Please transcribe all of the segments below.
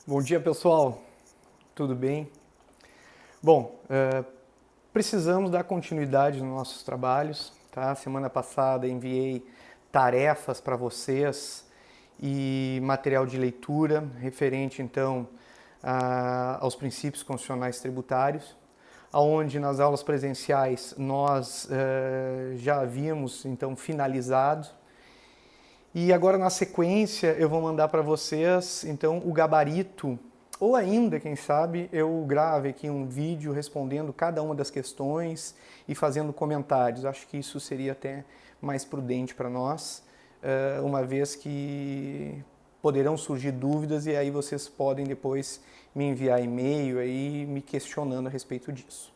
Bom dia, pessoal. Tudo bem? Bom, precisamos dar continuidade nos nossos trabalhos, tá? Semana passada enviei tarefas para vocês e material de leitura referente, então, aos princípios constitucionais tributários, aonde nas aulas presenciais nós já havíamos, então, finalizado. E agora, na sequência, eu vou mandar para vocês, então, o gabarito, ou ainda, quem sabe, eu grave aqui um vídeo respondendo cada uma das questões e fazendo comentários. Acho que isso seria até mais prudente para nós, uma vez que poderão surgir dúvidas e aí vocês podem depois me enviar e-mail aí me questionando a respeito disso.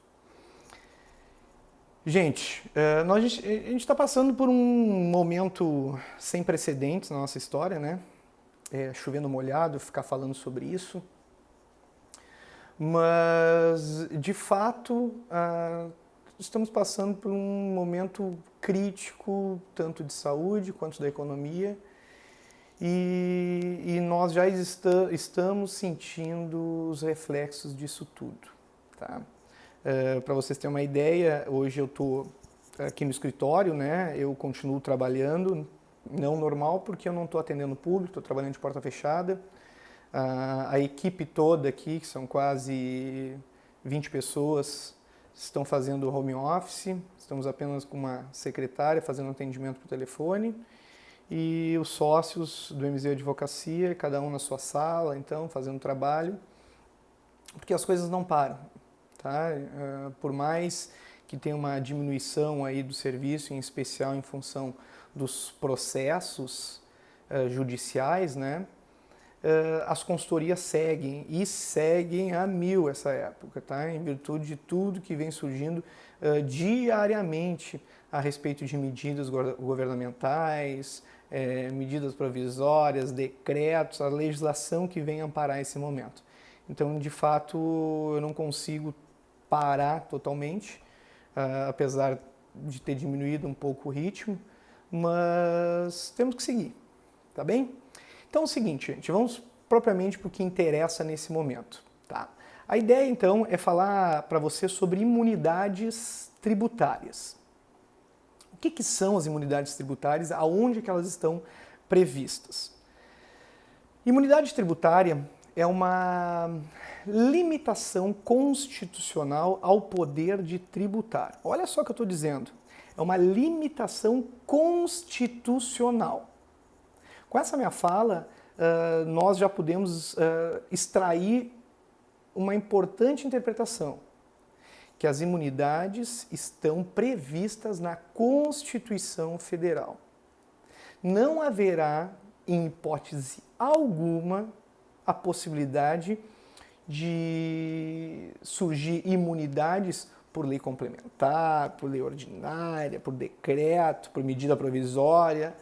Gente, a gente está passando por um momento sem precedentes na nossa história, né? Chovendo molhado, ficar falando sobre isso. Mas, de fato, estamos passando por um momento crítico, tanto de saúde quanto da economia, e nós já estamos sentindo os reflexos disso tudo, tá? Para vocês terem uma ideia, hoje eu estou aqui no escritório, né? Eu continuo trabalhando, não normal, porque eu não estou atendendo público, estou trabalhando de porta fechada. A equipe toda aqui, que são quase 20 pessoas, estão fazendo home office, estamos apenas com uma secretária fazendo atendimento por telefone, e os sócios do MZ Advocacia, cada um na sua sala, então, fazendo trabalho, porque as coisas não param. Tá? Por mais que tenha uma diminuição aí do serviço, em especial em função dos processos judiciais, né? As consultorias seguem e seguem a mil essa época, tá? Em virtude de tudo que vem surgindo diariamente a respeito de medidas governamentais, medidas provisórias, decretos, a legislação que vem amparar esse momento. Então, de fato, eu não consigo parar totalmente, apesar de ter diminuído um pouco o ritmo, mas temos que seguir, tá bem? Então é o seguinte, gente, vamos propriamente para o que interessa nesse momento, tá? A ideia, então, é falar para você sobre imunidades tributárias. O que são as imunidades tributárias? Aonde que elas estão previstas? Imunidade tributária é uma limitação constitucional ao poder de tributar. Olha só o que eu estou dizendo. É uma limitação constitucional. Com essa minha fala, nós já podemos extrair uma importante interpretação, que as imunidades estão previstas na Constituição Federal. Não haverá, em hipótese alguma, a possibilidade de surgir imunidades por lei complementar, por lei ordinária, por decreto, por medida provisória.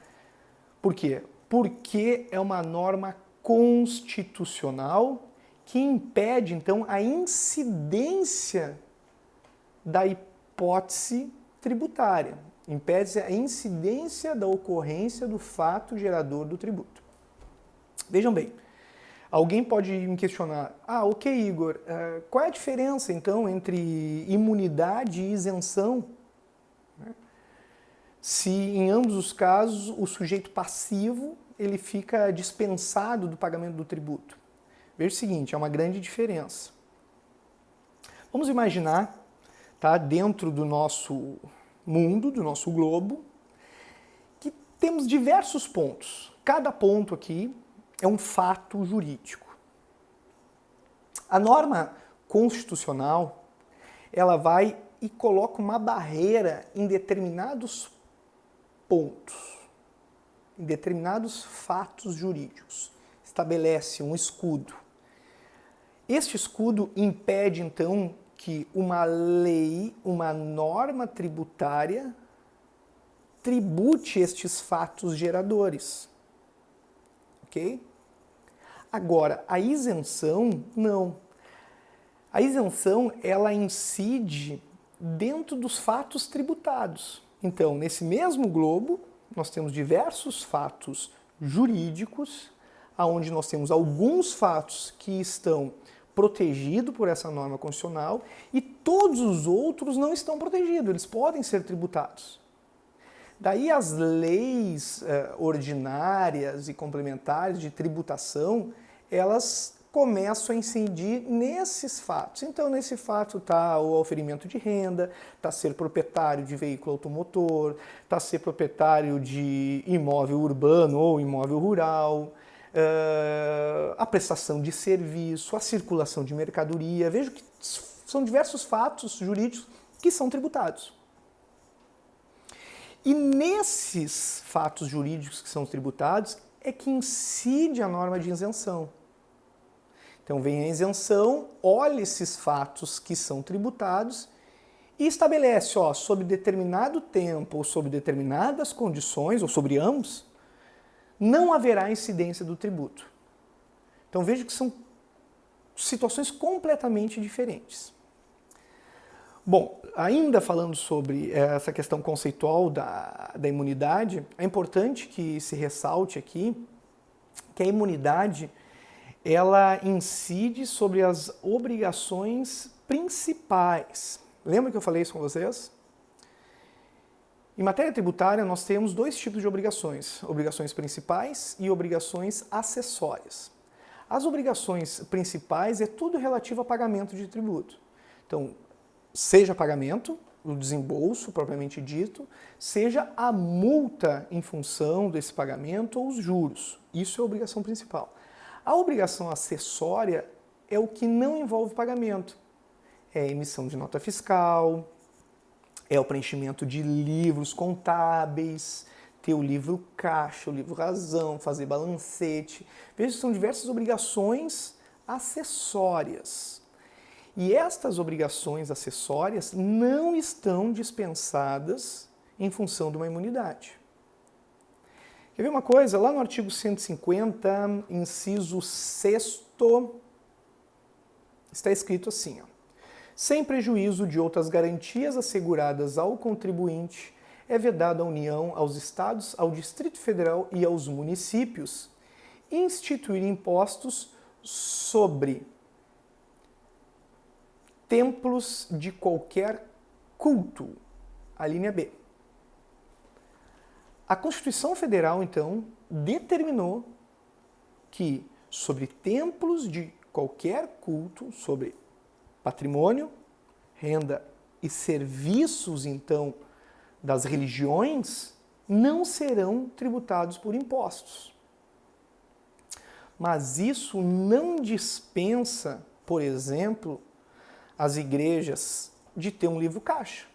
Por quê? Porque é uma norma constitucional que impede, então, a incidência da hipótese tributária. Impede a incidência da ocorrência do fato gerador do tributo. Vejam bem, alguém pode me questionar, ok, Igor, qual é a diferença, então, entre imunidade e isenção? Se, em ambos os casos, o sujeito passivo ele fica dispensado do pagamento do tributo. Veja o seguinte, é uma grande diferença. Vamos imaginar, tá, dentro do nosso mundo, do nosso globo, que temos diversos pontos. Cada ponto aqui é um fato jurídico. A norma constitucional, ela vai e coloca uma barreira em determinados pontos, em determinados fatos jurídicos. Estabelece um escudo. Este escudo impede, então, que uma lei, uma norma tributária, tribute estes fatos geradores. Ok? Agora, a isenção, não. A isenção, ela incide dentro dos fatos tributados. Então, nesse mesmo globo, nós temos diversos fatos jurídicos onde nós temos alguns fatos que estão protegidos por essa norma constitucional e todos os outros não estão protegidos, eles podem ser tributados. Daí as leis ordinárias e complementares de tributação, elas começam a incidir nesses fatos. Então, nesse fato está o oferimento de renda, está ser proprietário de veículo automotor, está ser proprietário de imóvel urbano ou imóvel rural, a prestação de serviço, a circulação de mercadoria. Vejo que são diversos fatos jurídicos que são tributados. E nesses fatos jurídicos que são tributados é que incide a norma de isenção. Então vem a isenção, olha esses fatos que são tributados e estabelece, sob determinado tempo ou sob determinadas condições, ou sobre ambos, não haverá incidência do tributo. Então veja que são situações completamente diferentes. Bom, ainda falando sobre essa questão conceitual da imunidade, é importante que se ressalte aqui que a imunidade ela incide sobre as obrigações principais. Lembra que eu falei isso com vocês? Em matéria tributária, nós temos dois tipos de obrigações: obrigações principais e obrigações acessórias. As obrigações principais é tudo relativo a pagamento de tributo. Então, seja pagamento, o desembolso propriamente dito, seja a multa em função desse pagamento ou os juros. Isso é a obrigação principal. A obrigação acessória é o que não envolve pagamento. É a emissão de nota fiscal, é o preenchimento de livros contábeis, ter o livro caixa, o livro razão, fazer balancete. Veja, são diversas obrigações acessórias. E estas obrigações acessórias não estão dispensadas em função de uma imunidade. Quer ver uma coisa? Lá no artigo 150, inciso 6º, está escrito assim, sem prejuízo de outras garantias asseguradas ao contribuinte, é vedado à União, aos Estados, ao Distrito Federal e aos municípios instituir impostos sobre templos de qualquer culto. A linha B. A Constituição Federal, então, determinou que sobre templos de qualquer culto, sobre patrimônio, renda e serviços, então, das religiões, não serão tributados por impostos. Mas isso não dispensa, por exemplo, as igrejas de ter um livro caixa,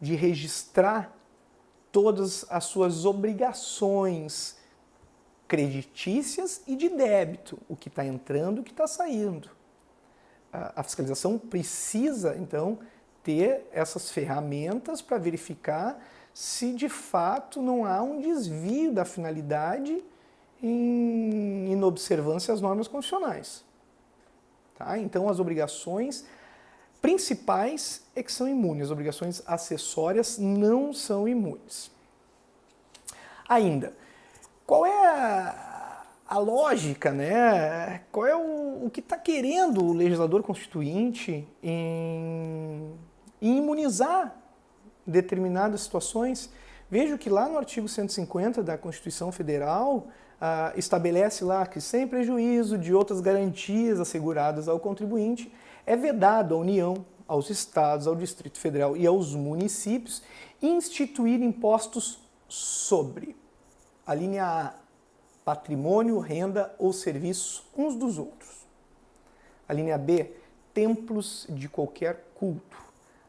de registrar todas as suas obrigações creditícias e de débito, o que está entrando e o que está saindo. A fiscalização precisa, então, ter essas ferramentas para verificar se de fato não há um desvio da finalidade em inobservância às normas constitucionais. Tá? Então, as obrigações principais é que são imunes, as obrigações acessórias não são imunes. Ainda, qual é a lógica, né? Qual é o que está querendo o legislador constituinte em imunizar determinadas situações? Vejo que lá no artigo 150 da Constituição Federal estabelece lá que sem prejuízo de outras garantias asseguradas ao contribuinte, é vedado à União, aos Estados, ao Distrito Federal e aos municípios instituir impostos sobre a linha A, patrimônio, renda ou serviços uns dos outros. A linha B, templos de qualquer culto.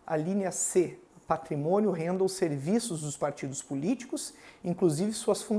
A linha C, patrimônio, renda ou serviços dos partidos políticos, inclusive suas fundações.